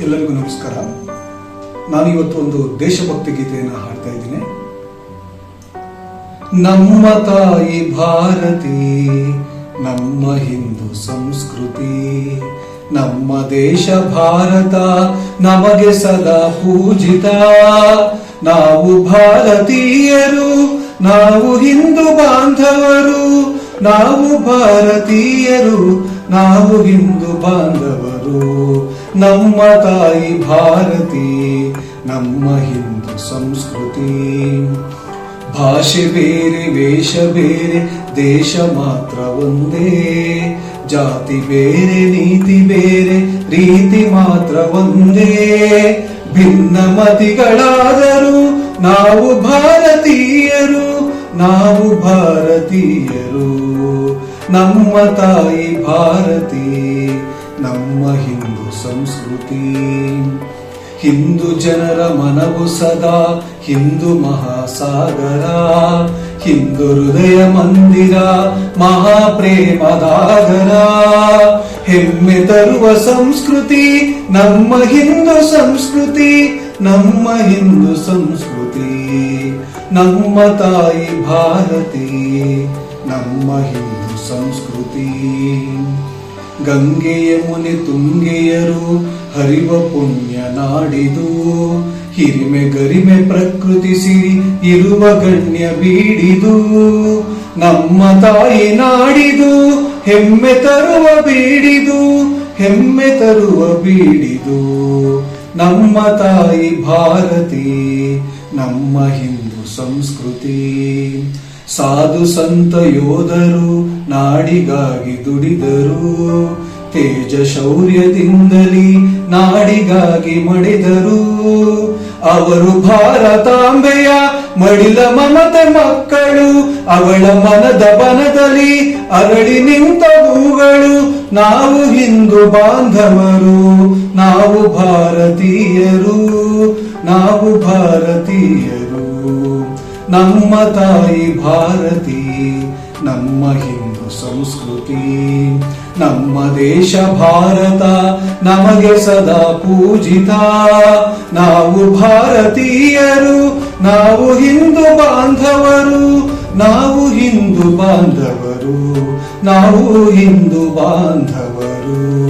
ಎಲ್ಲರಿಗೂ ನಮಸ್ಕಾರ. ನಾನಿವತ್ತು ಒಂದು ದೇಶಭಕ್ತಿ ಗೀತೆಯನ್ನು ಹಾಡ್ತಾ ಇದ್ದೀನಿ. ನಮ್ಮ ತಾಯಿ ಭಾರತಿ, ನಮ್ಮ ಹಿಂದೂ ಸಂಸ್ಕೃತಿ, ನಮ್ಮ ದೇಶ ಭಾರತ ನಮಗೆ ಸದಾ ಪೂಜಿತ. ನಾವು ಭಾರತೀಯರು, ನಾವು ಹಿಂದೂ ಬಾಂಧವರು, ನಾವು ಭಾರತೀಯರು, ನಾವು ಹಿಂದೂ ಬಾಂಧವರು. ನಮ್ಮ ತಾಯಿ ಭಾರತಿ, ನಮ್ಮ ಹಿಂದೂ ಸಂಸ್ಕೃತಿ. ಭಾಷೆ ಬೇರೆ, ವೇಷ ಬೇರೆ, ದೇಶ ಮಾತ್ರ ಒಂದೇ. ಜಾತಿ ಬೇರೆ, ನೀತಿ ಬೇರೆ, ರೀತಿ ಮಾತ್ರ ಒಂದೇ. ಭಿನ್ನ ಮತಿಗಳಾದರೂ ನಾವು ಭಾರತೀಯರು, ನಾವು ಭಾರತೀಯರು. ನಮ್ಮ ತಾಯಿ ಭಾರತಿ, ನಮ್ಮ ಹಿಂದೂ ಸಂಸ್ಕೃತಿ. ಹಿಂದೂ ಜನರ ಮನವು ಸದಾ ಹಿಂದೂ ಮಹಾಸಾಗರ. ಹಿಂದೂ ಹೃದಯ ಮಂದಿರ, ಮಹಾಪ್ರೇಮದಾಗರ. ಹೆಮ್ಮೆ ತರುವ ಸಂಸ್ಕೃತಿ ನಮ್ಮ ಹಿಂದೂ ಸಂಸ್ಕೃತಿ, ನಮ್ಮ ಹಿಂದೂ ಸಂಸ್ಕೃತಿ. ನಮ್ಮ ತಾಯಿ ಭಾರತಿ, ನಮ್ಮ ಹಿಂದೂ ಸಂಸ್ಕೃತಿ. ಗಂಗೆ ಯಮುನೆ ತುಂಗೆಯರು ಹರಿವ ಪುಣ್ಯ ನಾಡಿದು. ಹಿರಿಮೆ ಗರಿಮೆ ಪ್ರಕೃತಿ ಸಿರಿ ಇರುವ ಗಣ್ಯ ಬೀಡಿದು. ನಮ್ಮ ತಾಯಿ ನಾಡಿದು, ಹೆಮ್ಮೆ ತರುವ ಬೀಡಿದು, ಹೆಮ್ಮೆ ತರುವ ಬೀಡಿದು. ನಮ್ಮ ತಾಯಿ ಭಾರತಿ, ನಮ್ಮ ಹಿಂದೂ ಸಂಸ್ಕೃತಿ. ಸಾಧು ಸಂತ ಯೋಧರು ನಾಡಿಗಾಗಿ ದುಡಿದರು. ತೇಜ ಶೌರ್ಯದಿಂದಲೇ ನಾಡಿಗಾಗಿ ಮಡಿದರು. ಅವರು ಭಾರತಾಂಬೆಯ ಮಡಿಲ ಮಮತೆ ಮಕ್ಕಳು. ಅವಳ ಮನದ ಬನದಲ್ಲಿ ಅರಳಿ ನಿಂತ ಹೂಗಳು. ನಾವು ಹಿಂದೂ ಬಾಂಧವರು, ನಾವು ಭಾರತೀಯರು, ನಾವು ಭಾರತೀಯರು. ನಮ್ಮ ತಾಯಿ ಭಾರತಿ, ನಮ್ಮ ಹಿಂದೂ ಸಂಸ್ಕೃತಿ. ನಮ್ಮ ದೇಶ ಭಾರತ ನಮಗೆ ಸದಾ ಪೂಜಿತ. ನಾವು ಭಾರತೀಯರು, ನಾವು ಹಿಂದೂ ಬಾಂಧವರು, ನಾವು ಹಿಂದೂ ಬಾಂಧವರು, ನಾವು ಹಿಂದೂ ಬಾಂಧವರು.